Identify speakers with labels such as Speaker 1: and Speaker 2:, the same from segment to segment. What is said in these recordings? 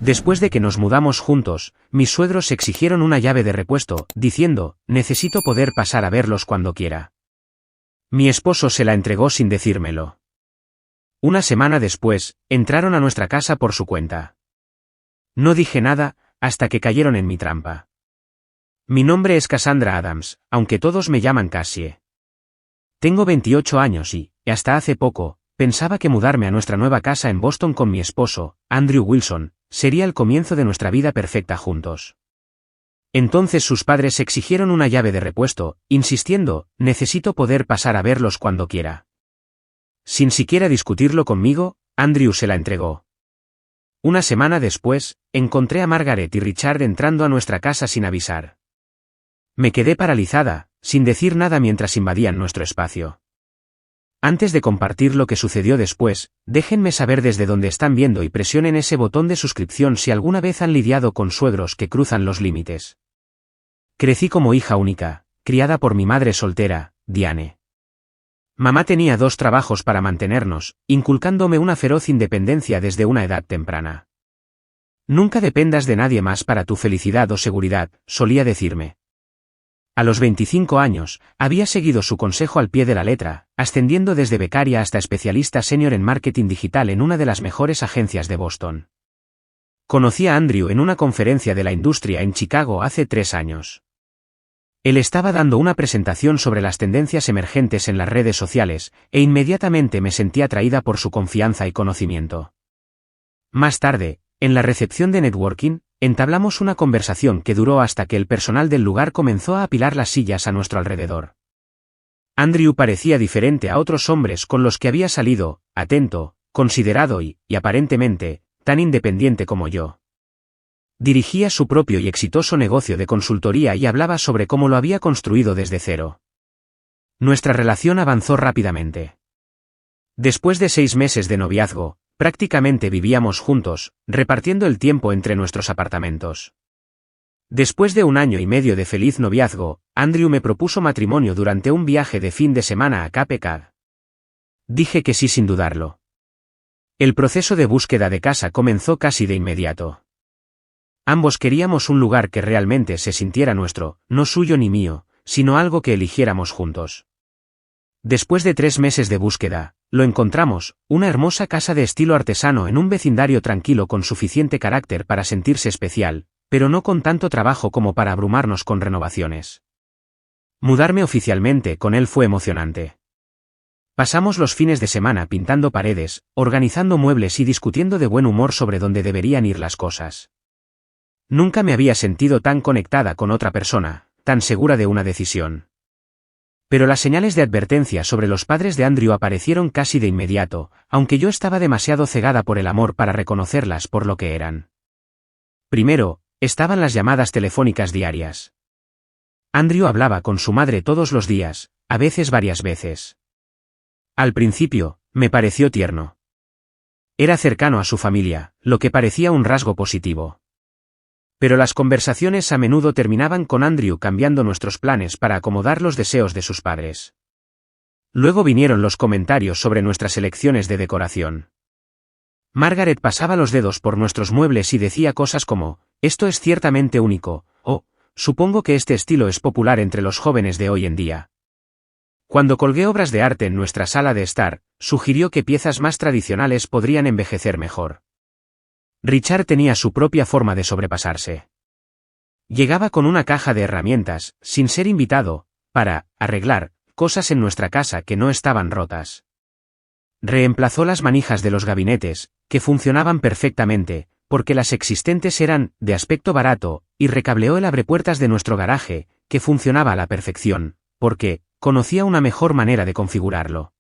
Speaker 1: Después de que nos mudamos juntos, mis suegros exigieron una llave de repuesto, diciendo, necesito poder pasar a verlos cuando quiera. Mi esposo se la entregó sin decírmelo. Una semana después, entraron a nuestra casa por su cuenta. No dije nada, hasta que cayeron en mi trampa. Mi nombre es Cassandra Adams, aunque todos me llaman Cassie. Tengo 28 años y, hasta hace poco, pensaba que mudarme a nuestra nueva casa en Boston con mi esposo, Andrew Wilson, sería el comienzo de nuestra vida perfecta juntos. Entonces sus padres exigieron una llave de repuesto, insistiendo, necesito poder pasar a verlos cuando quiera. Sin siquiera discutirlo conmigo, Andrew se la entregó. Una semana después, encontré a Margaret y Richard entrando a nuestra casa sin avisar. Me quedé paralizada, sin decir nada mientras invadían nuestro espacio. Antes de compartir lo que sucedió después, déjenme saber desde dónde están viendo y presionen ese botón de suscripción si alguna vez han lidiado con suegros que cruzan los límites. Crecí como hija única, criada por mi madre soltera, Diane. Mamá tenía 2 trabajos para mantenernos, inculcándome una feroz independencia desde una edad temprana. Nunca dependas de nadie más para tu felicidad o seguridad, solía decirme. A los 25 años, había seguido su consejo al pie de la letra, ascendiendo desde becaria hasta especialista senior en marketing digital en una de las mejores agencias de Boston. Conocí a Andrew en una conferencia de la industria en Chicago hace 3 años. Él estaba dando una presentación sobre las tendencias emergentes en las redes sociales, e inmediatamente me sentí atraída por su confianza y conocimiento. Más tarde, en la recepción de networking, entablamos una conversación que duró hasta que el personal del lugar comenzó a apilar las sillas a nuestro alrededor. Andrew parecía diferente a otros hombres con los que había salido, atento, considerado y aparentemente, tan independiente como yo. Dirigía su propio y exitoso negocio de consultoría y hablaba sobre cómo lo había construido desde cero. Nuestra relación avanzó rápidamente. Después de 6 meses de noviazgo, prácticamente vivíamos juntos, repartiendo el tiempo entre nuestros apartamentos. Después de 1 año y medio de feliz noviazgo, Andrew me propuso matrimonio durante un viaje de fin de semana a Cape Cod. Dije que sí sin dudarlo. El proceso de búsqueda de casa comenzó casi de inmediato. Ambos queríamos un lugar que realmente se sintiera nuestro, no suyo ni mío, sino algo que eligiéramos juntos. Después de 3 meses de búsqueda, lo encontramos, una hermosa casa de estilo artesano en un vecindario tranquilo con suficiente carácter para sentirse especial, pero no con tanto trabajo como para abrumarnos con renovaciones. Mudarme oficialmente con él fue emocionante. Pasamos los fines de semana pintando paredes, organizando muebles y discutiendo de buen humor sobre dónde deberían ir las cosas. Nunca me había sentido tan conectada con otra persona, tan segura de una decisión. Pero las señales de advertencia sobre los padres de Andrew aparecieron casi de inmediato, aunque yo estaba demasiado cegada por el amor para reconocerlas por lo que eran. Primero, estaban las llamadas telefónicas diarias. Andrew hablaba con su madre todos los días, a veces varias veces. Al principio, me pareció tierno. Era cercano a su familia, lo que parecía un rasgo positivo. Pero las conversaciones a menudo terminaban con Andrew cambiando nuestros planes para acomodar los deseos de sus padres. Luego vinieron los comentarios sobre nuestras elecciones de decoración. Margaret pasaba los dedos por nuestros muebles y decía cosas como, esto es ciertamente único, o, supongo que este estilo es popular entre los jóvenes de hoy en día. Cuando colgué obras de arte en nuestra sala de estar, sugirió que piezas más tradicionales podrían envejecer mejor. Richard tenía su propia forma de sobrepasarse. Llegaba con una caja de herramientas, sin ser invitado, para arreglar cosas en nuestra casa que no estaban rotas. Reemplazó las manijas de los gabinetes, que funcionaban perfectamente, porque las existentes eran de aspecto barato, y recableó el abrepuertas de nuestro garaje, que funcionaba a la perfección, porque conocía una mejor manera de configurarlo.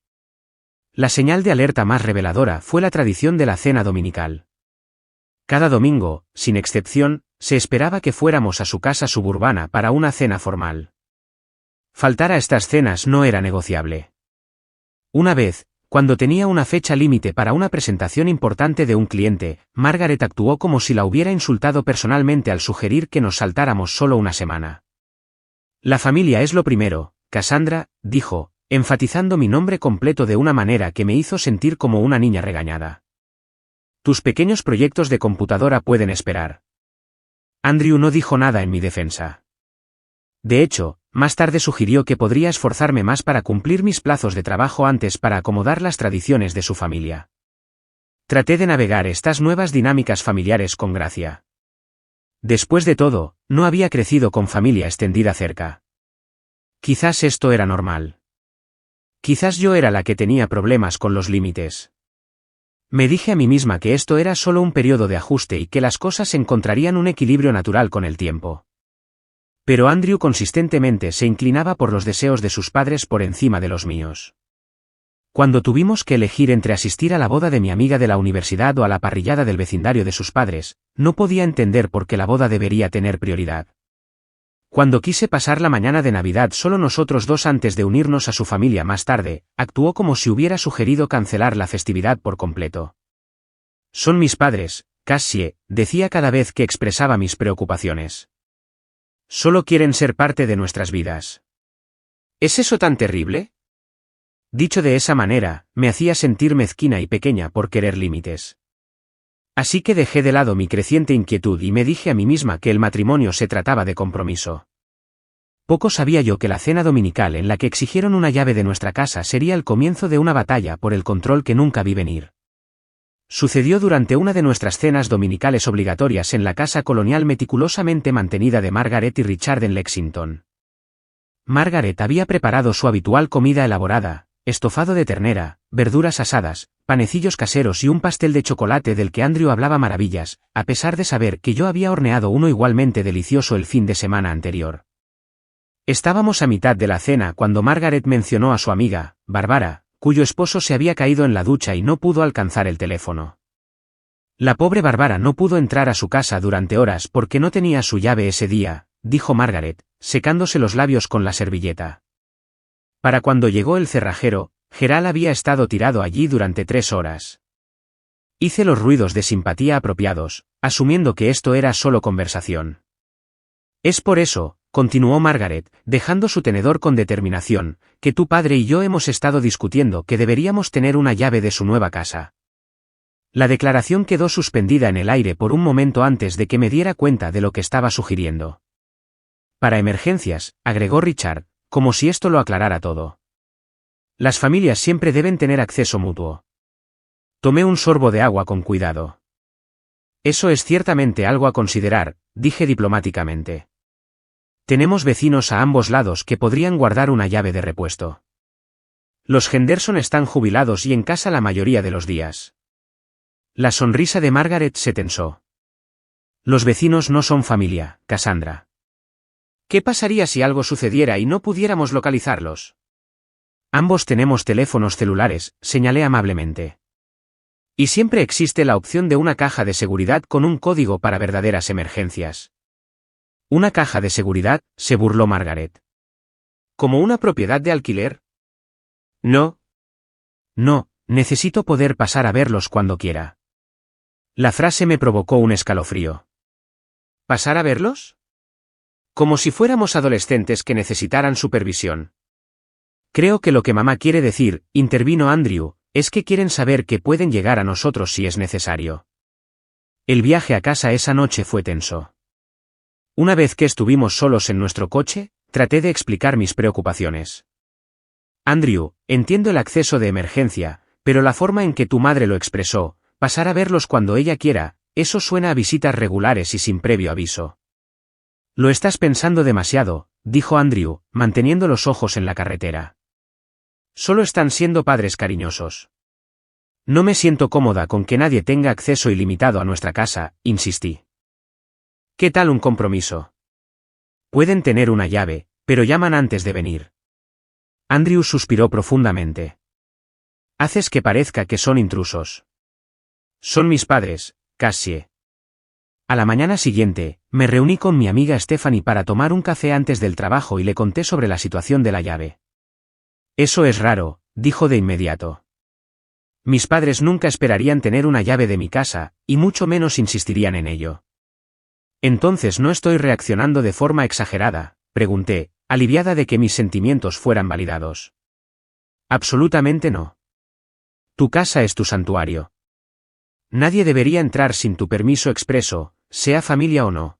Speaker 1: La señal de alerta más reveladora fue la tradición de la cena dominical. Cada domingo, sin excepción, se esperaba que fuéramos a su casa suburbana para una cena formal. Faltar a estas cenas no era negociable. Una vez, cuando tenía una fecha límite para una presentación importante de un cliente, Margaret actuó como si la hubiera insultado personalmente al sugerir que nos saltáramos solo una semana. La familia es lo primero, Cassandra, dijo, enfatizando mi nombre completo de una manera que me hizo sentir como una niña regañada. Tus pequeños proyectos de computadora pueden esperar. Andrew no dijo nada en mi defensa. De hecho, más tarde sugirió que podría esforzarme más para cumplir mis plazos de trabajo antes para acomodar las tradiciones de su familia. Traté de navegar estas nuevas dinámicas familiares con gracia. Después de todo, no había crecido con familia extendida cerca. Quizás esto era normal. Quizás yo era la que tenía problemas con los límites. Me dije a mí misma que esto era solo un periodo de ajuste y que las cosas encontrarían un equilibrio natural con el tiempo. Pero Andrew consistentemente se inclinaba por los deseos de sus padres por encima de los míos. Cuando tuvimos que elegir entre asistir a la boda de mi amiga de la universidad o a la parrillada del vecindario de sus padres, no podía entender por qué la boda debería tener prioridad. Cuando quise pasar la mañana de Navidad solo nosotros dos antes de unirnos a su familia más tarde, actuó como si hubiera sugerido cancelar la festividad por completo. Son mis padres, Cassie, decía cada vez que expresaba mis preocupaciones. Solo quieren ser parte de nuestras vidas. ¿Es eso tan terrible? Dicho de esa manera, me hacía sentir mezquina y pequeña por querer límites. Así que dejé de lado mi creciente inquietud y me dije a mí misma que el matrimonio se trataba de compromiso. Poco sabía yo que la cena dominical en la que exigieron una llave de nuestra casa sería el comienzo de una batalla por el control que nunca vi venir. Sucedió durante una de nuestras cenas dominicales obligatorias en la casa colonial meticulosamente mantenida de Margaret y Richard en Lexington. Margaret había preparado su habitual comida elaborada, estofado de ternera, verduras asadas, panecillos caseros y un pastel de chocolate del que Andrew hablaba maravillas, a pesar de saber que yo había horneado uno igualmente delicioso el fin de semana anterior. Estábamos a mitad de la cena cuando Margaret mencionó a su amiga, Barbara, cuyo esposo se había caído en la ducha y no pudo alcanzar el teléfono. La pobre Barbara no pudo entrar a su casa durante horas porque no tenía su llave ese día, dijo Margaret, secándose los labios con la servilleta. Para cuando llegó el cerrajero, Gerald había estado tirado allí durante 3 horas. Hice los ruidos de simpatía apropiados, asumiendo que esto era solo conversación. Es por eso, continuó Margaret, dejando su tenedor con determinación, que tu padre y yo hemos estado discutiendo que deberíamos tener una llave de su nueva casa. La declaración quedó suspendida en el aire por un momento antes de que me diera cuenta de lo que estaba sugiriendo. Para emergencias, agregó Richard, como si esto lo aclarara todo. Las familias siempre deben tener acceso mutuo. Tomé un sorbo de agua con cuidado. Eso es ciertamente algo a considerar, dije diplomáticamente. Tenemos vecinos a ambos lados que podrían guardar una llave de repuesto. Los Henderson están jubilados y en casa la mayoría de los días. La sonrisa de Margaret se tensó. Los vecinos no son familia, Cassandra. ¿Qué pasaría si algo sucediera y no pudiéramos localizarlos? Ambos tenemos teléfonos celulares, señalé amablemente. Y siempre existe la opción de una caja de seguridad con un código para verdaderas emergencias. ¿Una caja de seguridad?, se burló Margaret. ¿Como una propiedad de alquiler? No. No, necesito poder pasar a verlos cuando quiera. La frase me provocó un escalofrío. ¿Pasar a verlos? Como si fuéramos adolescentes que necesitaran supervisión. Creo que lo que mamá quiere decir, intervino Andrew, es que quieren saber que pueden llegar a nosotros si es necesario. El viaje a casa esa noche fue tenso. Una vez que estuvimos solos en nuestro coche, traté de explicar mis preocupaciones. Andrew, entiendo el acceso de emergencia, pero la forma en que tu madre lo expresó, pasar a verlos cuando ella quiera, eso suena a visitas regulares y sin previo aviso. Lo estás pensando demasiado, dijo Andrew, manteniendo los ojos en la carretera. Solo están siendo padres cariñosos. No me siento cómoda con que nadie tenga acceso ilimitado a nuestra casa, insistí. ¿Qué tal un compromiso? Pueden tener una llave, pero llaman antes de venir. Andrew suspiró profundamente. Haces que parezca que son intrusos. Son mis padres, Cassie. A la mañana siguiente, me reuní con mi amiga Stephanie para tomar un café antes del trabajo y le conté sobre la situación de la llave. Eso es raro, dijo de inmediato. Mis padres nunca esperarían tener una llave de mi casa, y mucho menos insistirían en ello. Entonces no estoy reaccionando de forma exagerada, pregunté, aliviada de que mis sentimientos fueran validados. Absolutamente no. Tu casa es tu santuario. Nadie debería entrar sin tu permiso expreso, sea familia o no.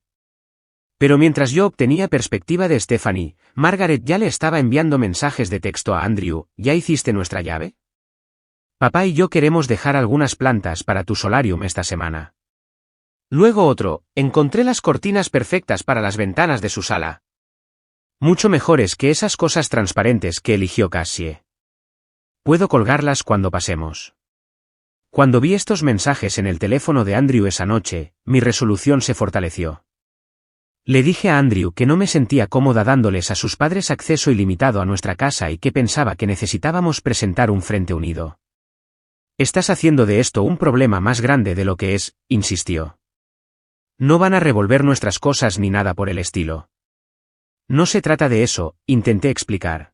Speaker 1: Pero mientras yo obtenía perspectiva de Stephanie, Margaret ya le estaba enviando mensajes de texto a Andrew. ¿Ya hiciste nuestra llave? Papá y yo queremos dejar algunas plantas para tu solarium esta semana. Luego otro, encontré las cortinas perfectas para las ventanas de su sala. Mucho mejores que esas cosas transparentes que eligió Cassie. Puedo colgarlas cuando pasemos. Cuando vi estos mensajes en el teléfono de Andrew esa noche, mi resolución se fortaleció. Le dije a Andrew que no me sentía cómoda dándoles a sus padres acceso ilimitado a nuestra casa y que pensaba que necesitábamos presentar un frente unido. Estás haciendo de esto un problema más grande de lo que es, insistió. No van a revolver nuestras cosas ni nada por el estilo. No se trata de eso, intenté explicar.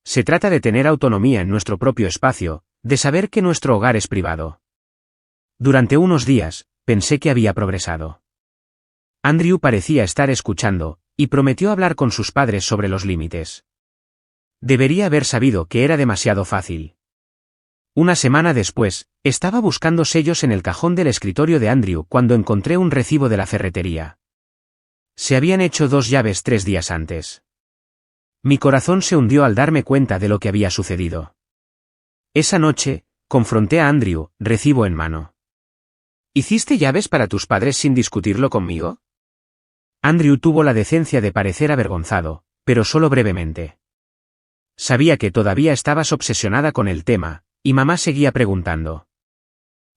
Speaker 1: Se trata de tener autonomía en nuestro propio espacio, de saber que nuestro hogar es privado. Durante unos días, pensé que había progresado. Andrew parecía estar escuchando, y prometió hablar con sus padres sobre los límites. Debería haber sabido que era demasiado fácil. Una semana después, estaba buscando sellos en el cajón del escritorio de Andrew cuando encontré un recibo de la ferretería. Se habían hecho 2 llaves 3 días antes. Mi corazón se hundió al darme cuenta de lo que había sucedido. Esa noche, confronté a Andrew, recibo en mano. ¿Hiciste llaves para tus padres sin discutirlo conmigo? Andrew tuvo la decencia de parecer avergonzado, pero solo brevemente. Sabía que todavía estabas obsesionada con el tema, y mamá seguía preguntando.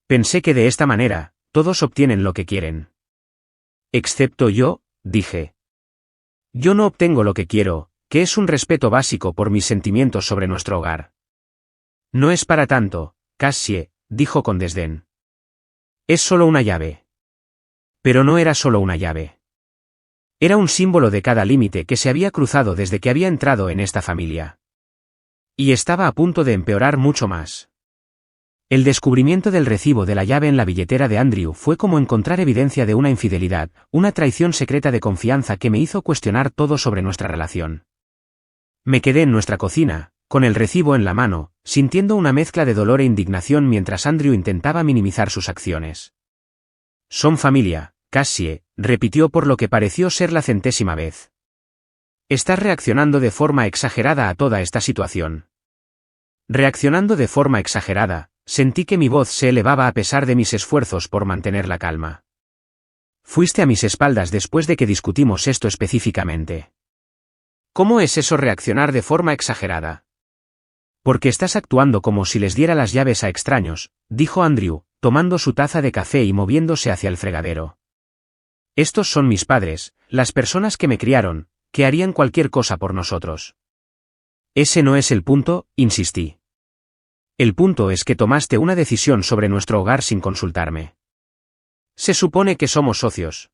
Speaker 1: Pensé que de esta manera, todos obtienen lo que quieren. Excepto yo, dije. Yo no obtengo lo que quiero, que es un respeto básico por mis sentimientos sobre nuestro hogar. No es para tanto, Cassie, dijo con desdén. Es solo una llave. Pero no era solo una llave. Era un símbolo de cada límite que se había cruzado desde que había entrado en esta familia. Y estaba a punto de empeorar mucho más. El descubrimiento del recibo de la llave en la billetera de Andrew fue como encontrar evidencia de una infidelidad, una traición secreta de confianza que me hizo cuestionar todo sobre nuestra relación. Me quedé en nuestra cocina, con el recibo en la mano, sintiendo una mezcla de dolor e indignación mientras Andrew intentaba minimizar sus acciones. Son familia, Cassie, repitió por lo que pareció ser la 100ª vez. Estás reaccionando de forma exagerada a toda esta situación. Reaccionando de forma exagerada, sentí que mi voz se elevaba a pesar de mis esfuerzos por mantener la calma. Fuiste a mis espaldas después de que discutimos esto específicamente. ¿Cómo es eso reaccionar de forma exagerada? Porque estás actuando como si les diera las llaves a extraños, dijo Andrew, tomando su taza de café y moviéndose hacia el fregadero. Estos son mis padres, las personas que me criaron, que harían cualquier cosa por nosotros. Ese no es el punto, insistí. El punto es que tomaste una decisión sobre nuestro hogar sin consultarme. Se supone que somos socios.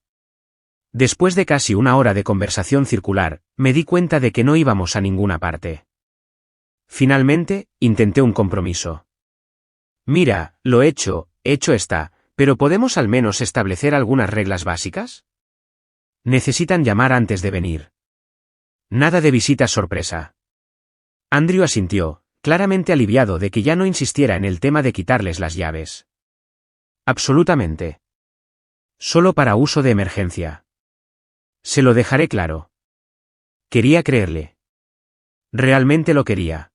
Speaker 1: Después de casi una hora de conversación circular, me di cuenta de que no íbamos a ninguna parte. Finalmente, intenté un compromiso. Mira, lo hecho está, pero ¿podemos al menos establecer algunas reglas básicas? Necesitan llamar antes de venir. Nada de visita sorpresa. Andrew asintió, claramente aliviado de que ya no insistiera en el tema de quitarles las llaves. Absolutamente. Solo para uso de emergencia. Se lo dejaré claro. Quería creerle. Realmente lo quería.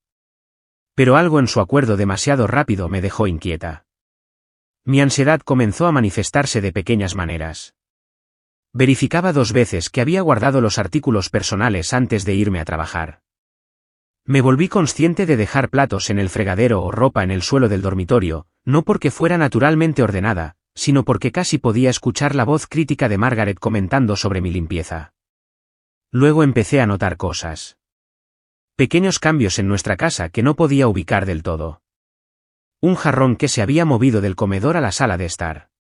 Speaker 1: Pero algo en su acuerdo demasiado rápido me dejó inquieta. Mi ansiedad comenzó a manifestarse de pequeñas maneras. Verificaba 2 veces que había guardado los artículos personales antes de irme a trabajar. Me volví consciente de dejar platos en el fregadero o ropa en el suelo del dormitorio, no porque fuera naturalmente ordenada, sino porque casi podía escuchar la voz crítica de Margaret comentando sobre mi limpieza. Luego empecé a notar cosas. Pequeños cambios en nuestra casa que no podía ubicar del todo. Un jarrón que se había movido del comedor a la sala de estar.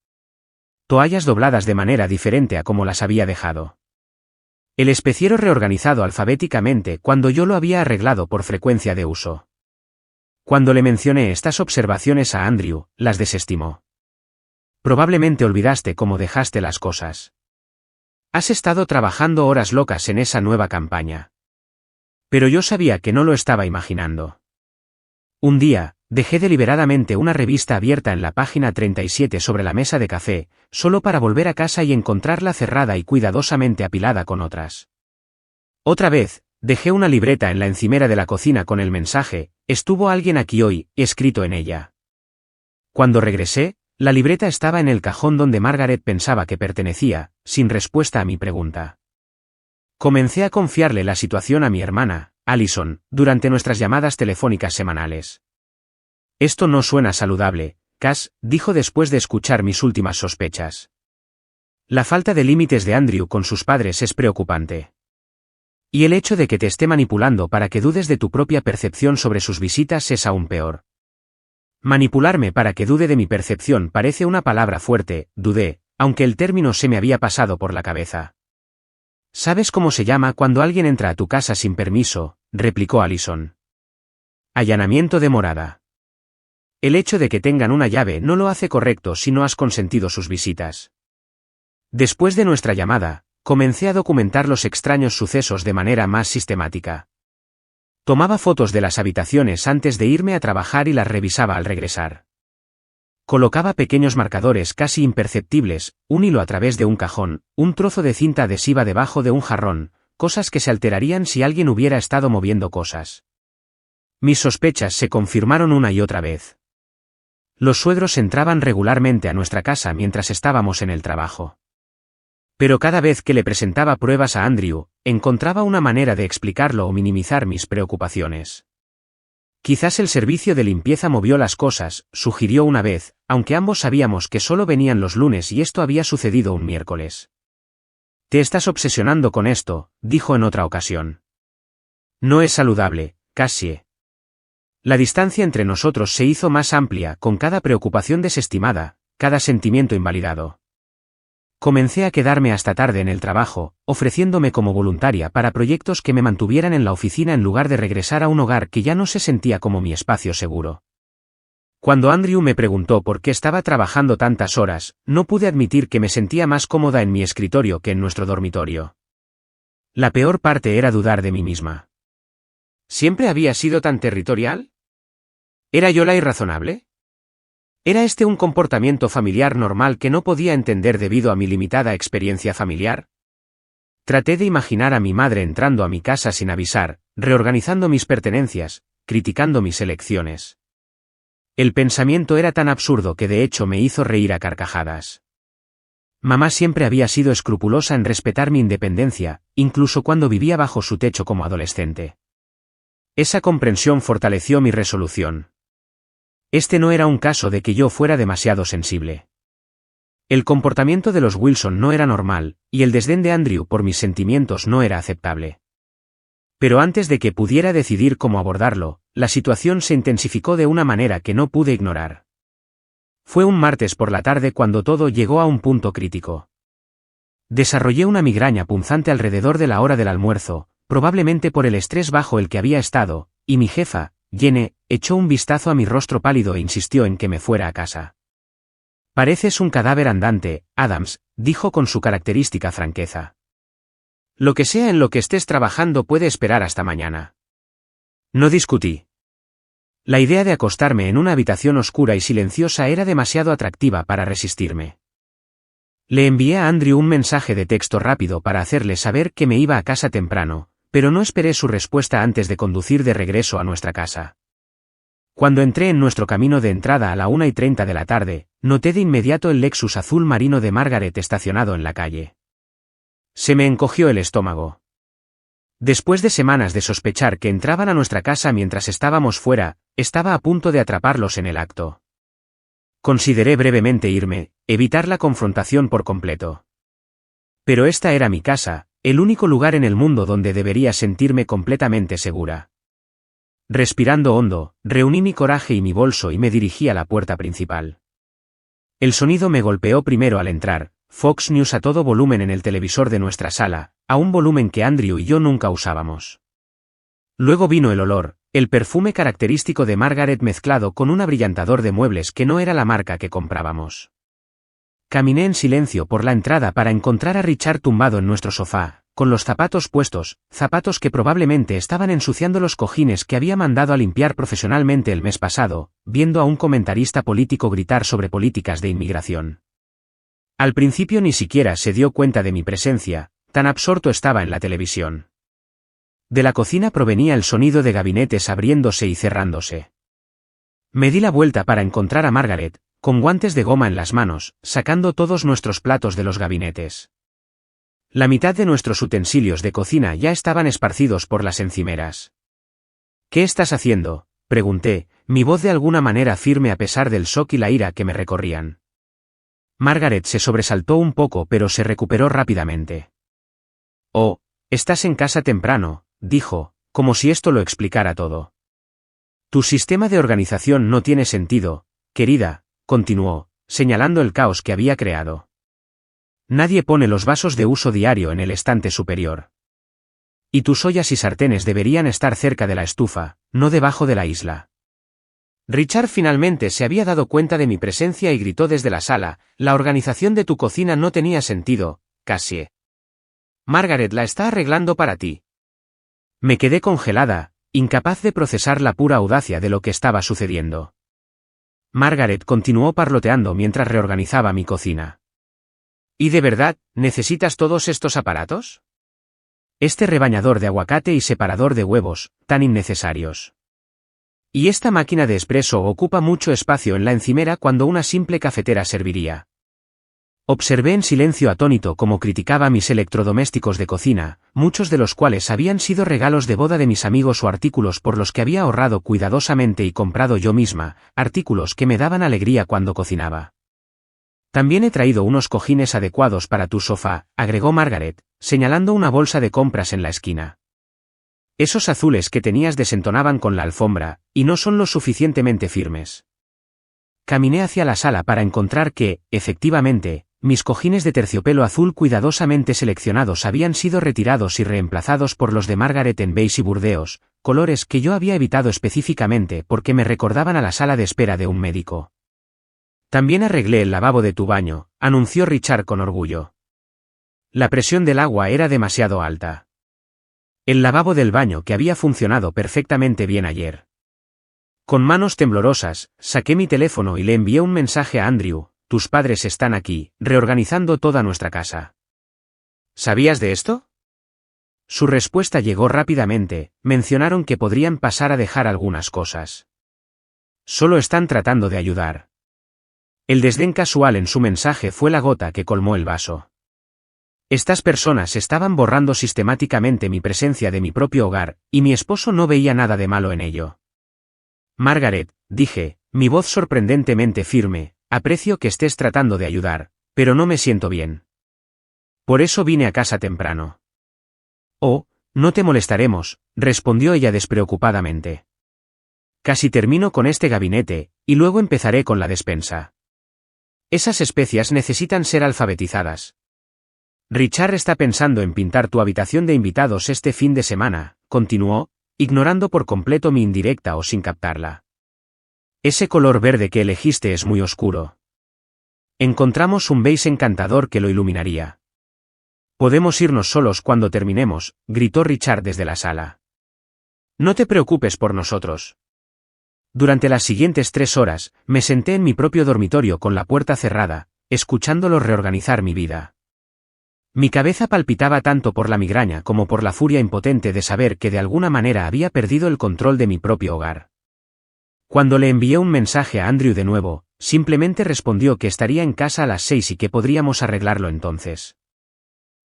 Speaker 1: Toallas dobladas de manera diferente a como las había dejado. El especiero reorganizado alfabéticamente cuando yo lo había arreglado por frecuencia de uso. Cuando le mencioné estas observaciones a Andrew, las desestimó. Probablemente olvidaste cómo dejaste las cosas. Has estado trabajando horas locas en esa nueva campaña. Pero yo sabía que no lo estaba imaginando. Un día, Dejé deliberadamente una revista abierta en la página 37 sobre la mesa de café, solo para volver a casa y encontrarla cerrada y cuidadosamente apilada con otras. Otra vez, dejé una libreta en la encimera de la cocina con el mensaje, «Estuvo alguien aquí hoy», escrito en ella. Cuando regresé, la libreta estaba en el cajón donde Margaret pensaba que pertenecía, sin respuesta a mi pregunta. Comencé a confiarle la situación a mi hermana, Allison, durante nuestras llamadas telefónicas semanales. «Esto no suena saludable», Cass dijo después de escuchar mis últimas sospechas. «La falta de límites de Andrew con sus padres es preocupante. Y el hecho de que te esté manipulando para que dudes de tu propia percepción sobre sus visitas es aún peor». Manipularme para que dude de mi percepción parece una palabra fuerte, dudé, aunque el término se me había pasado por la cabeza. «¿Sabes cómo se llama cuando alguien entra a tu casa sin permiso?», replicó Allison. «Allanamiento de morada. El hecho de que tengan una llave no lo hace correcto si no has consentido sus visitas». Después de nuestra llamada, comencé a documentar los extraños sucesos de manera más sistemática. Tomaba fotos de las habitaciones antes de irme a trabajar y las revisaba al regresar. Colocaba pequeños marcadores casi imperceptibles, un hilo a través de un cajón, un trozo de cinta adhesiva debajo de un jarrón, cosas que se alterarían si alguien hubiera estado moviendo cosas. Mis sospechas se confirmaron una y otra vez. Los suegros entraban regularmente a nuestra casa mientras estábamos en el trabajo. Pero cada vez que le presentaba pruebas a Andrew, encontraba una manera de explicarlo o minimizar mis preocupaciones. «Quizás el servicio de limpieza movió las cosas», sugirió una vez, aunque ambos sabíamos que solo venían los lunes y esto había sucedido un miércoles. «Te estás obsesionando con esto», dijo en otra ocasión. «No es saludable, Cassie». La distancia entre nosotros se hizo más amplia con cada preocupación desestimada, cada sentimiento invalidado. Comencé a quedarme hasta tarde en el trabajo, ofreciéndome como voluntaria para proyectos que me mantuvieran en la oficina en lugar de regresar a un hogar que ya no se sentía como mi espacio seguro. Cuando Andrew me preguntó por qué estaba trabajando tantas horas, no pude admitir que me sentía más cómoda en mi escritorio que en nuestro dormitorio. La peor parte era dudar de mí misma. ¿Siempre había sido tan territorial? ¿Era yo la irrazonable? ¿Era este un comportamiento familiar normal que no podía entender debido a mi limitada experiencia familiar? Traté de imaginar a mi madre entrando a mi casa sin avisar, reorganizando mis pertenencias, criticando mis elecciones. El pensamiento era tan absurdo que de hecho me hizo reír a carcajadas. Mamá siempre había sido escrupulosa en respetar mi independencia, incluso cuando vivía bajo su techo como adolescente. Esa comprensión fortaleció mi resolución. Este no era un caso de que yo fuera demasiado sensible. El comportamiento de los Wilson no era normal, y el desdén de Andrew por mis sentimientos no era aceptable. Pero antes de que pudiera decidir cómo abordarlo, la situación se intensificó de una manera que no pude ignorar. Fue un martes por la tarde cuando todo llegó a un punto crítico. Desarrollé una migraña punzante alrededor de la hora del almuerzo, probablemente por el estrés bajo el que había estado, y mi jefa, Jenny, echó un vistazo a mi rostro pálido e insistió en que me fuera a casa. «Pareces un cadáver andante, Adams», dijo con su característica franqueza. «Lo que sea en lo que estés trabajando puede esperar hasta mañana». No discutí. La idea de acostarme en una habitación oscura y silenciosa era demasiado atractiva para resistirme. Le envié a Andrew un mensaje de texto rápido para hacerle saber que me iba a casa temprano, pero no esperé su respuesta antes de conducir de regreso a nuestra casa. Cuando entré en nuestro camino de entrada a la 1:30 de la tarde, noté de inmediato el Lexus azul marino de Margaret estacionado en la calle. Se me encogió el estómago. Después de semanas de sospechar que entraban a nuestra casa mientras estábamos fuera, estaba a punto de atraparlos en el acto. Consideré brevemente irme, evitar la confrontación por completo. Pero esta era mi casa, el único lugar en el mundo donde debería sentirme completamente segura. Respirando hondo, reuní mi coraje y mi bolso y me dirigí a la puerta principal. El sonido me golpeó primero al entrar, Fox News a todo volumen en el televisor de nuestra sala, a un volumen que Andrew y yo nunca usábamos. Luego vino el olor, el perfume característico de Margaret mezclado con un abrillantador de muebles que no era la marca que comprábamos. Caminé en silencio por la entrada para encontrar a Richard tumbado en nuestro sofá, con los zapatos puestos, zapatos que probablemente estaban ensuciando los cojines que había mandado a limpiar profesionalmente el mes pasado, viendo a un comentarista político gritar sobre políticas de inmigración. Al principio ni siquiera se dio cuenta de mi presencia, tan absorto estaba en la televisión. De la cocina provenía el sonido de gabinetes abriéndose y cerrándose. Me di la vuelta para encontrar a Margaret, con guantes de goma en las manos, sacando todos nuestros platos de los gabinetes. La mitad de nuestros utensilios de cocina ya estaban esparcidos por las encimeras. ¿Qué estás haciendo?, pregunté, mi voz de alguna manera firme a pesar del shock y la ira que me recorrían. Margaret se sobresaltó un poco pero se recuperó rápidamente. «Oh, estás en casa temprano», dijo, como si esto lo explicara todo. «Tu sistema de organización no tiene sentido, querida», continuó, señalando el caos que había creado. «Nadie pone los vasos de uso diario en el estante superior. Y tus ollas y sartenes deberían estar cerca de la estufa, no debajo de la isla». Richard finalmente se había dado cuenta de mi presencia y gritó desde la sala: «La organización de tu cocina no tenía sentido, Cassie. Margaret la está arreglando para ti». Me quedé congelada, incapaz de procesar la pura audacia de lo que estaba sucediendo. Margaret continuó parloteando mientras reorganizaba mi cocina. «¿Y de verdad, necesitas todos estos aparatos? Este rebañador de aguacate y separador de huevos, tan innecesarios. Y esta máquina de espresso ocupa mucho espacio en la encimera cuando una simple cafetera serviría». Observé en silencio atónito cómo criticaba mis electrodomésticos de cocina, muchos de los cuales habían sido regalos de boda de mis amigos o artículos por los que había ahorrado cuidadosamente y comprado yo misma, artículos que me daban alegría cuando cocinaba. «También he traído unos cojines adecuados para tu sofá», agregó Margaret, señalando una bolsa de compras en la esquina. «Esos azules que tenías desentonaban con la alfombra, y no son lo suficientemente firmes». Caminé hacia la sala para encontrar que, efectivamente, mis cojines de terciopelo azul cuidadosamente seleccionados habían sido retirados y reemplazados por los de Margaret en beige y burdeos, colores que yo había evitado específicamente porque me recordaban a la sala de espera de un médico. «También arreglé el lavabo de tu baño», anunció Richard con orgullo. La presión del agua era demasiado alta. El lavabo del baño que había funcionado perfectamente bien ayer. Con manos temblorosas, saqué mi teléfono y le envié un mensaje a Andrew: «Tus padres están aquí, reorganizando toda nuestra casa». «¿Sabías de esto?». Su respuesta llegó rápidamente: «Mencionaron que podrían pasar a dejar algunas cosas. Solo están tratando de ayudar». El desdén casual en su mensaje fue la gota que colmó el vaso. Estas personas estaban borrando sistemáticamente mi presencia de mi propio hogar, y mi esposo no veía nada de malo en ello. «Margaret», dije, mi voz sorprendentemente firme, «aprecio que estés tratando de ayudar, pero no me siento bien. Por eso vine a casa temprano». «Oh, no te molestaremos», respondió ella despreocupadamente. «Casi termino con este gabinete, y luego empezaré con la despensa. Esas especias necesitan ser alfabetizadas. Richard está pensando en pintar tu habitación de invitados este fin de semana», continuó, ignorando por completo mi indirecta o sin captarla. «Ese color verde que elegiste es muy oscuro. Encontramos un beige encantador que lo iluminaría». «Podemos irnos solos cuando terminemos», gritó Richard desde la sala. «No te preocupes por nosotros». Durante las siguientes 3 horas, me senté en mi propio dormitorio con la puerta cerrada, escuchándolo reorganizar mi vida. Mi cabeza palpitaba tanto por la migraña como por la furia impotente de saber que de alguna manera había perdido el control de mi propio hogar. Cuando le envié un mensaje a Andrew de nuevo, simplemente respondió que estaría en casa a las 6 y que podríamos arreglarlo entonces.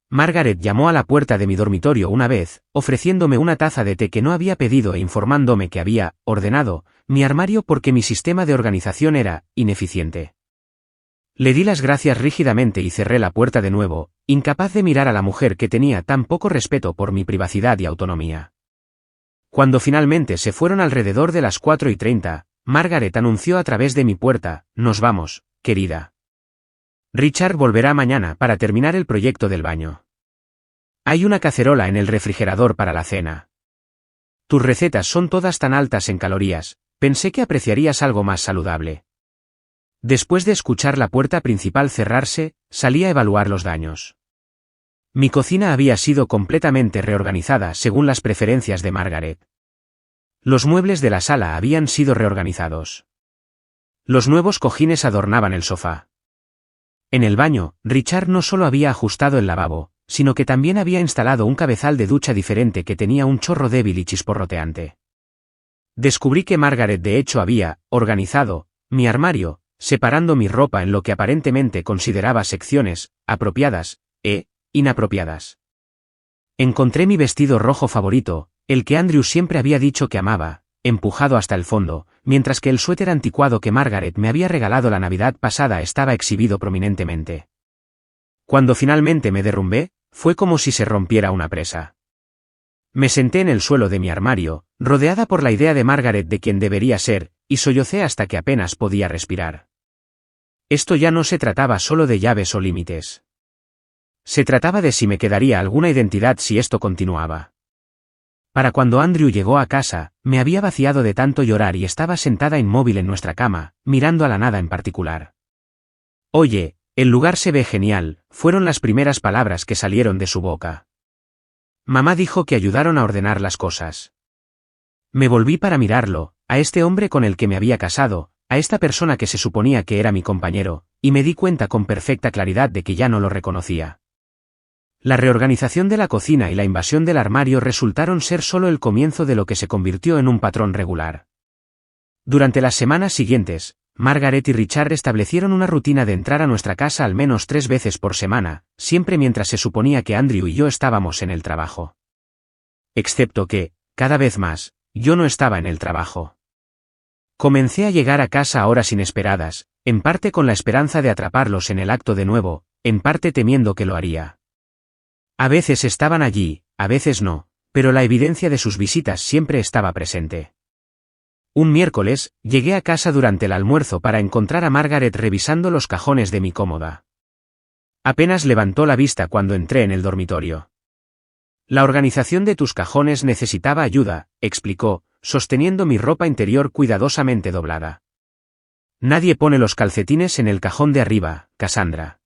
Speaker 1: Margaret llamó a la puerta de mi dormitorio una vez, ofreciéndome una taza de té que no había pedido e informándome que había ordenado mi armario porque mi sistema de organización era ineficiente. Le di las gracias rígidamente y cerré la puerta de nuevo, incapaz de mirar a la mujer que tenía tan poco respeto por mi privacidad y autonomía. Cuando finalmente se fueron alrededor de las 4:30, Margaret anunció a través de mi puerta: «Nos vamos, querida. Richard volverá mañana para terminar el proyecto del baño. Hay una cacerola en el refrigerador para la cena. Tus recetas son todas tan altas en calorías, pensé que apreciarías algo más saludable». Después de escuchar la puerta principal cerrarse, salí a evaluar los daños. Mi cocina había sido completamente reorganizada según las preferencias de Margaret. Los muebles de la sala habían sido reorganizados. Los nuevos cojines adornaban el sofá. En el baño, Richard no solo había ajustado el lavabo, sino que también había instalado un cabezal de ducha diferente que tenía un chorro débil y chisporroteante. Descubrí que Margaret de hecho había organizado mi armario, separando mi ropa en lo que aparentemente consideraba secciones apropiadas e inapropiadas. Encontré mi vestido rojo favorito, el que Andrew siempre había dicho que amaba, empujado hasta el fondo, mientras que el suéter anticuado que Margaret me había regalado la Navidad pasada estaba exhibido prominentemente. Cuando finalmente me derrumbé, fue como si se rompiera una presa. Me senté en el suelo de mi armario, rodeada por la idea de Margaret de quien debería ser, y sollocé hasta que apenas podía respirar. Esto ya no se trataba solo de llaves o límites. Se trataba de si me quedaría alguna identidad si esto continuaba. Para cuando Andrew llegó a casa, me había vaciado de tanto llorar y estaba sentada inmóvil en nuestra cama, mirando a la nada en particular. «Oye, el lugar se ve genial», fueron las primeras palabras que salieron de su boca. Mamá dijo que ayudaron a ordenar las cosas. Me volví para mirarlo, a este hombre con el que me había casado, a esta persona que se suponía que era mi compañero, y me di cuenta con perfecta claridad de que ya no lo reconocía. La reorganización de la cocina y la invasión del armario resultaron ser solo el comienzo de lo que se convirtió en un patrón regular. Durante las semanas siguientes, Margaret y Richard establecieron una rutina de entrar a nuestra casa al menos 3 veces por semana, siempre mientras se suponía que Andrew y yo estábamos en el trabajo. Excepto que, cada vez más, yo no estaba en el trabajo. Comencé a llegar a casa a horas inesperadas, en parte con la esperanza de atraparlos en el acto de nuevo, en parte temiendo que lo haría. A veces estaban allí, a veces no, pero la evidencia de sus visitas siempre estaba presente. Un miércoles, llegué a casa durante el almuerzo para encontrar a Margaret revisando los cajones de mi cómoda. Apenas levantó la vista cuando entré en el dormitorio. La organización de tus cajones necesitaba ayuda, explicó, sosteniendo mi ropa interior cuidadosamente doblada. Nadie pone los calcetines en el cajón de arriba, Cassandra.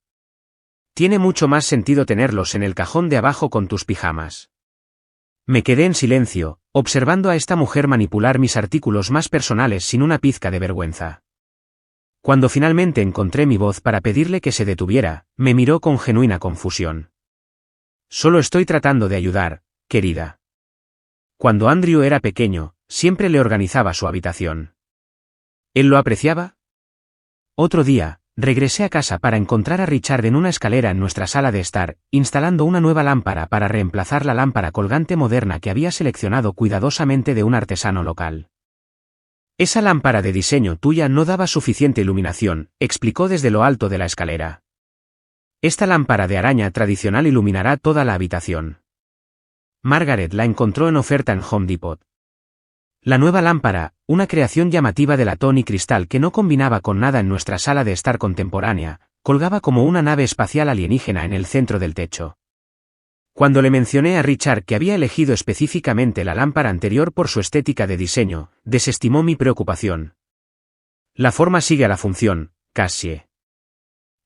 Speaker 1: Tiene mucho más sentido tenerlos en el cajón de abajo con tus pijamas. Me quedé en silencio, observando a esta mujer manipular mis artículos más personales sin una pizca de vergüenza. Cuando finalmente encontré mi voz para pedirle que se detuviera, me miró con genuina confusión. Solo estoy tratando de ayudar, querida. Cuando Andrew era pequeño, siempre le organizaba su habitación. ¿Él lo apreciaba? Otro día, regresé a casa para encontrar a Richard en una escalera en nuestra sala de estar, instalando una nueva lámpara para reemplazar la lámpara colgante moderna que había seleccionado cuidadosamente de un artesano local. Esa lámpara de diseño tuya no daba suficiente iluminación, explicó desde lo alto de la escalera. Esta lámpara de araña tradicional iluminará toda la habitación. Margaret la encontró en oferta en Home Depot. La nueva lámpara, una creación llamativa de latón y cristal que no combinaba con nada en nuestra sala de estar contemporánea, colgaba como una nave espacial alienígena en el centro del techo. Cuando le mencioné a Richard que había elegido específicamente la lámpara anterior por su estética de diseño, desestimó mi preocupación. La forma sigue a la función, Cassie.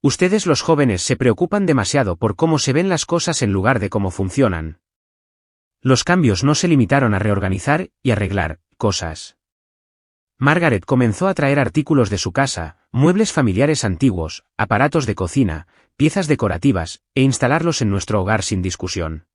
Speaker 1: Ustedes los jóvenes se preocupan demasiado por cómo se ven las cosas en lugar de cómo funcionan. Los cambios no se limitaron a reorganizar y arreglar cosas. Margaret comenzó a traer artículos de su casa, muebles familiares antiguos, aparatos de cocina, piezas decorativas, e instalarlos en nuestro hogar sin discusión.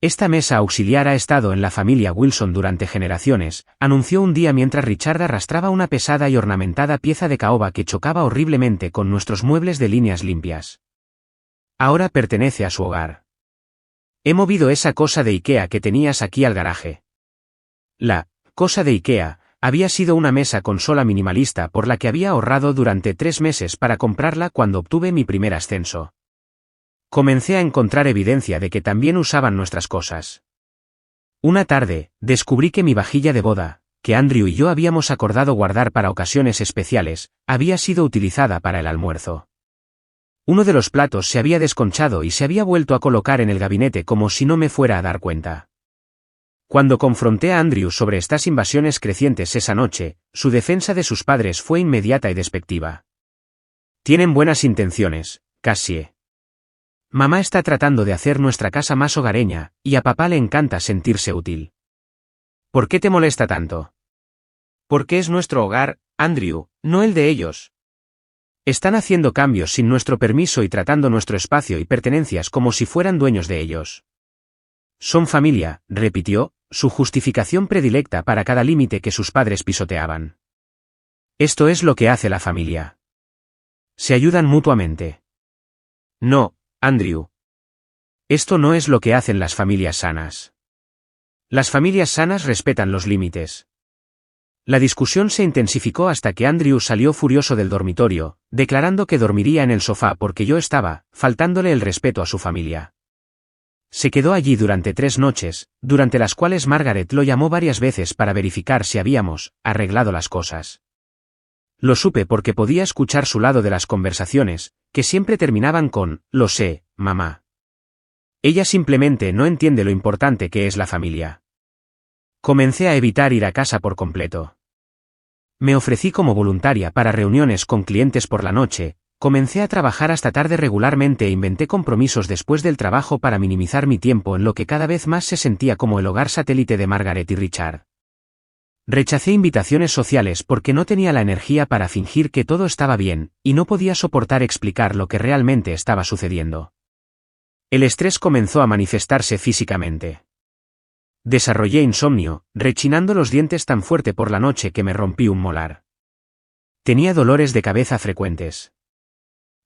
Speaker 1: Esta mesa auxiliar ha estado en la familia Wilson durante generaciones, anunció un día mientras Richard arrastraba una pesada y ornamentada pieza de caoba que chocaba horriblemente con nuestros muebles de líneas limpias. Ahora pertenece a su hogar. He movido esa cosa de Ikea que tenías aquí al garaje. La cosa de Ikea había sido una mesa consola minimalista por la que había ahorrado durante 3 meses para comprarla cuando obtuve mi primer ascenso. Comencé a encontrar evidencia de que también usaban nuestras cosas. Una tarde, descubrí que mi vajilla de boda, que Andrew y yo habíamos acordado guardar para ocasiones especiales, había sido utilizada para el almuerzo. Uno de los platos se había desconchado y se había vuelto a colocar en el gabinete como si no me fuera a dar cuenta. Cuando confronté a Andrew sobre estas invasiones crecientes esa noche, su defensa de sus padres fue inmediata y despectiva. Tienen buenas intenciones, Cassie. Mamá está tratando de hacer nuestra casa más hogareña, y a papá le encanta sentirse útil. ¿Por qué te molesta tanto? Porque es nuestro hogar, Andrew, no el de ellos. Están haciendo cambios sin nuestro permiso y tratando nuestro espacio y pertenencias como si fueran dueños de ellos. Son familia, repitió, su justificación predilecta para cada límite que sus padres pisoteaban. Esto es lo que hace la familia. Se ayudan mutuamente. No, Andrew. Esto no es lo que hacen las familias sanas. Las familias sanas respetan los límites. La discusión se intensificó hasta que Andrew salió furioso del dormitorio, declarando que dormiría en el sofá porque yo estaba, faltándole el respeto a su familia. Se quedó allí durante 3 noches, durante las cuales Margaret lo llamó varias veces para verificar si habíamos arreglado las cosas. Lo supe porque podía escuchar su lado de las conversaciones, que siempre terminaban con, lo sé, mamá. Ella simplemente no entiende lo importante que es la familia. Comencé a evitar ir a casa por completo. Me ofrecí como voluntaria para reuniones con clientes por la noche, comencé a trabajar hasta tarde regularmente e inventé compromisos después del trabajo para minimizar mi tiempo en lo que cada vez más se sentía como el hogar satélite de Margaret y Richard. Rechacé invitaciones sociales porque no tenía la energía para fingir que todo estaba bien, y no podía soportar explicar lo que realmente estaba sucediendo. El estrés comenzó a manifestarse físicamente. Desarrollé insomnio, rechinando los dientes tan fuerte por la noche que me rompí un molar. Tenía dolores de cabeza frecuentes.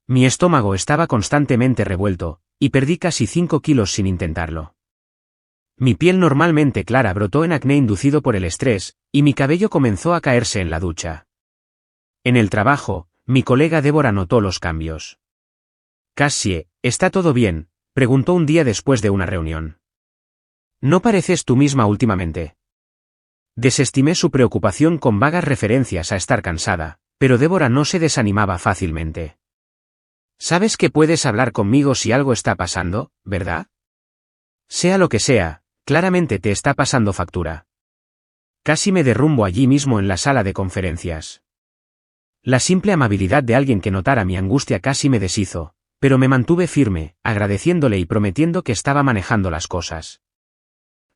Speaker 1: Mi estómago estaba constantemente revuelto, y perdí casi 5 kilos sin intentarlo. Mi piel normalmente clara brotó en acné inducido por el estrés, y mi cabello comenzó a caerse en la ducha. En el trabajo, mi colega Débora notó los cambios. Cassie, ¿está todo bien?, preguntó un día después de una reunión. No pareces tú misma últimamente. Desestimé su preocupación con vagas referencias a estar cansada, pero Débora no se desanimaba fácilmente. Sabes que puedes hablar conmigo si algo está pasando, ¿verdad? Sea lo que sea, claramente te está pasando factura. Casi me derrumbo allí mismo en la sala de conferencias. La simple amabilidad de alguien que notara mi angustia casi me deshizo, pero me mantuve firme, agradeciéndole y prometiendo que estaba manejando las cosas.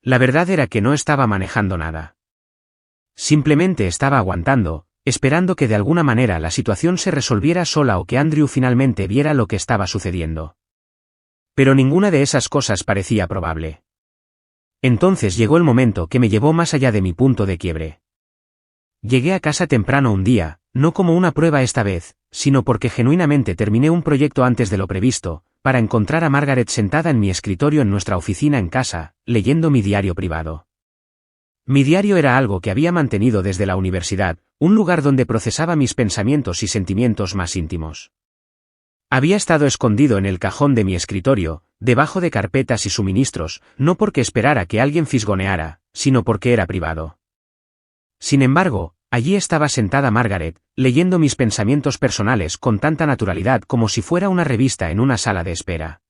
Speaker 1: La verdad era que no estaba manejando nada. Simplemente estaba aguantando, esperando que de alguna manera la situación se resolviera sola o que Andrew finalmente viera lo que estaba sucediendo. Pero ninguna de esas cosas parecía probable. Entonces llegó el momento que me llevó más allá de mi punto de quiebre. Llegué a casa temprano un día, no como una prueba esta vez, sino porque genuinamente terminé un proyecto antes de lo previsto, para encontrar a Margaret sentada en mi escritorio en nuestra oficina en casa, leyendo mi diario privado. Mi diario era algo que había mantenido desde la universidad, un lugar donde procesaba mis pensamientos y sentimientos más íntimos. Había estado escondido en el cajón de mi escritorio, debajo de carpetas y suministros, no porque esperara que alguien fisgoneara, sino porque era privado. Sin embargo, allí estaba sentada Margaret, leyendo mis pensamientos personales con tanta naturalidad como si fuera una revista en una sala de espera.